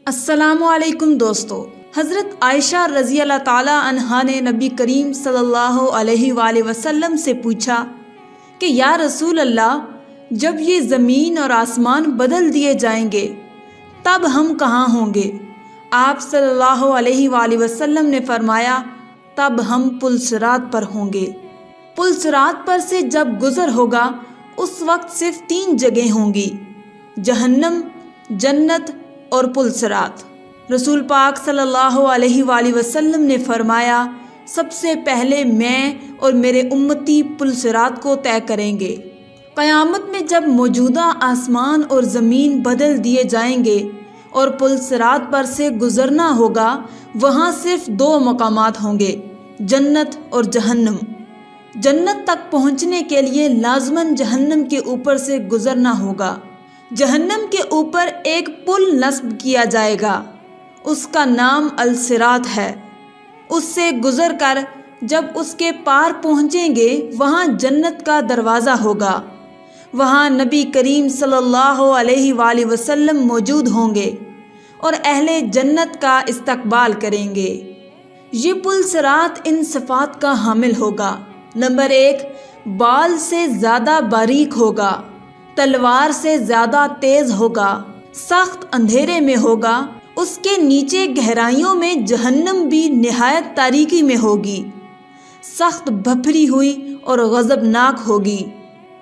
السلام علیکم دوستو، حضرت عائشہ رضی اللہ تعالی عنہا نے نبی کریم صلی اللہ علیہ وآلہ وسلم سے پوچھا کہ یا رسول اللہ، جب یہ زمین اور آسمان بدل دیے جائیں گے تب ہم کہاں ہوں گے؟ آپ صلی اللہ علیہ وآلہ وسلم نے فرمایا، تب ہم پل صراط پر ہوں گے۔ پل صراط پر سے جب گزر ہوگا اس وقت صرف 3 جگہیں ہوں گی: جہنم، جنت اور پل صراط۔ رسول پاک صلی اللہ علیہ وآلہ وسلم نے فرمایا، سب سے پہلے میں اور میرے امتی پل صراط کو طے کریں گے۔ قیامت میں جب موجودہ آسمان اور زمین بدل دیے جائیں گے اور پل صراط پر سے گزرنا ہوگا، وہاں صرف 2 مقامات ہوں گے: جنت اور جہنم۔ جنت تک پہنچنے کے لیے لازماً جہنم کے اوپر سے گزرنا ہوگا۔ جہنم کے اوپر ایک پل نصب کیا جائے گا، اس کا نام الصراط ہے۔ اس سے گزر کر جب اس کے پار پہنچیں گے وہاں جنت کا دروازہ ہوگا۔ وہاں نبی کریم صلی اللہ علیہ وآلہ وسلم موجود ہوں گے اور اہل جنت کا استقبال کریں گے۔ یہ پل صراط ان صفات کا حامل ہوگا: نمبر 1، بال سے زیادہ باریک ہوگا، تلوار سے زیادہ تیز ہوگا، سخت اندھیرے میں ہوگا، اس کے نیچے گہرائیوں میں جہنم بھی نہایت تاریکی میں ہوگی، سخت بھپری ہوئی اور غضبناک ہوگی۔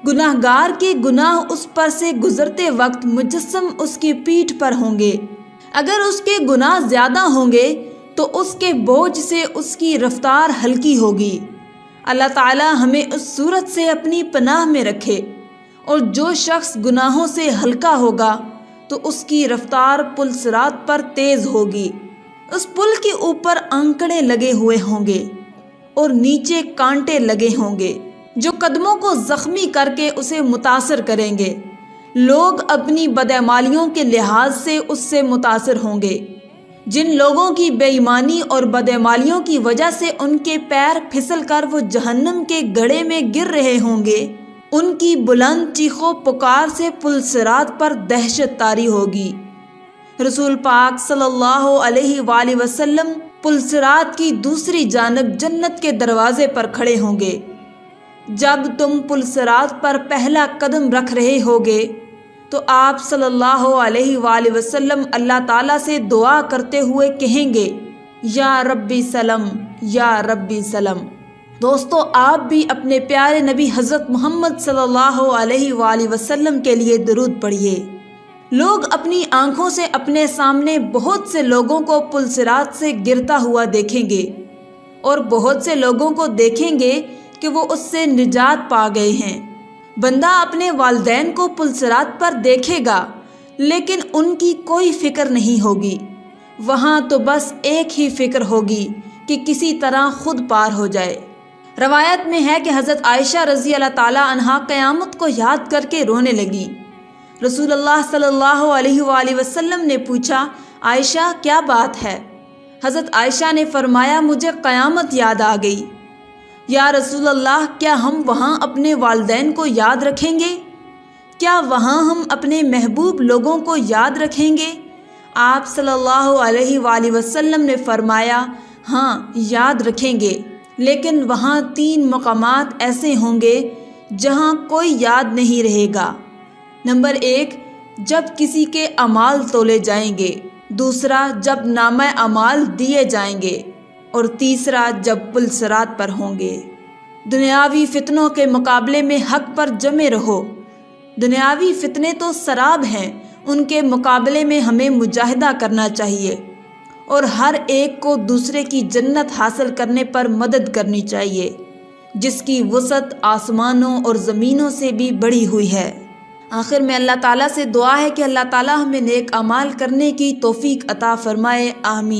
گناہ گار کے گناہ اس پر سے گزرتے وقت مجسم اس کی پیٹھ پر ہوں گے۔ اگر اس کے گناہ زیادہ ہوں گے تو اس کے بوجھ سے اس کی رفتار ہلکی ہوگی۔ اللہ تعالی ہمیں اس صورت سے اپنی پناہ میں رکھے۔ اور جو شخص گناہوں سے ہلکا ہوگا تو اس کی رفتار پل صراط پر تیز ہوگی۔ اس پل کے اوپر آنکڑے لگے ہوئے ہوں گے اور نیچے کانٹے لگے ہوں گے جو قدموں کو زخمی کر کے اسے متاثر کریں گے۔ لوگ اپنی بدعمالیوں کے لحاظ سے اس سے متاثر ہوں گے۔ جن لوگوں کی بے ایمانی اور بدعمالیوں کی وجہ سے ان کے پیر پھسل کر وہ جہنم کے گڑھے میں گر رہے ہوں گے، ان کی بلند چیخو پکار سے پل صراط پر دہشت طاری ہوگی۔ رسول پاک صلی اللہ علیہ وآلہ وسلم پل صراط کی دوسری جانب جنت کے دروازے پر کھڑے ہوں گے۔ جب تم پل صراط پر پہلا قدم رکھ رہے ہوگے تو آپ صلی اللہ علیہ وآلہ وسلم اللہ تعالیٰ سے دعا کرتے ہوئے کہیں گے، یا ربی سلم، یا ربی سلم۔ دوستو، آپ بھی اپنے پیارے نبی حضرت محمد صلی اللہ علیہ وآلہ وسلم کے لیے درود پڑھیے۔ لوگ اپنی آنکھوں سے اپنے سامنے بہت سے لوگوں کو پل صراط سے گرتا ہوا دیکھیں گے اور بہت سے لوگوں کو دیکھیں گے کہ وہ اس سے نجات پا گئے ہیں۔ بندہ اپنے والدین کو پل صراط پر دیکھے گا لیکن ان کی کوئی فکر نہیں ہوگی۔ وہاں تو بس ایک ہی فکر ہوگی کہ کسی طرح خود پار ہو جائے۔ روایت میں ہے کہ حضرت عائشہ رضی اللہ تعالی عنہا قیامت کو یاد کر کے رونے لگی۔ رسول اللہ صلی اللہ علیہ وآلہ وسلم نے پوچھا، عائشہ کیا بات ہے؟ حضرت عائشہ نے فرمایا، مجھے قیامت یاد آ گئی۔ یا رسول اللہ، کیا ہم وہاں اپنے والدین کو یاد رکھیں گے؟ کیا وہاں ہم اپنے محبوب لوگوں کو یاد رکھیں گے؟ آپ صلی اللہ علیہ وآلہ وسلم نے فرمایا، ہاں یاد رکھیں گے، لیکن وہاں 3 مقامات ایسے ہوں گے جہاں کوئی یاد نہیں رہے گا۔ نمبر 1، جب کسی کے اعمال تولے جائیں گے، دوسرا جب نامہ اعمال دیے جائیں گے، اور تیسرا جب پل صراط پر ہوں گے۔ دنیاوی فتنوں کے مقابلے میں حق پر جمے رہو۔ دنیاوی فتنے تو سراب ہیں، ان کے مقابلے میں ہمیں مجاہدہ کرنا چاہیے اور ہر ایک کو دوسرے کی جنت حاصل کرنے پر مدد کرنی چاہیے، جس کی وسعت آسمانوں اور زمینوں سے بھی بڑی ہوئی ہے۔ آخر میں اللہ تعالیٰ سے دعا ہے کہ اللہ تعالیٰ ہمیں نیک اعمال کرنے کی توفیق عطا فرمائے، آمین۔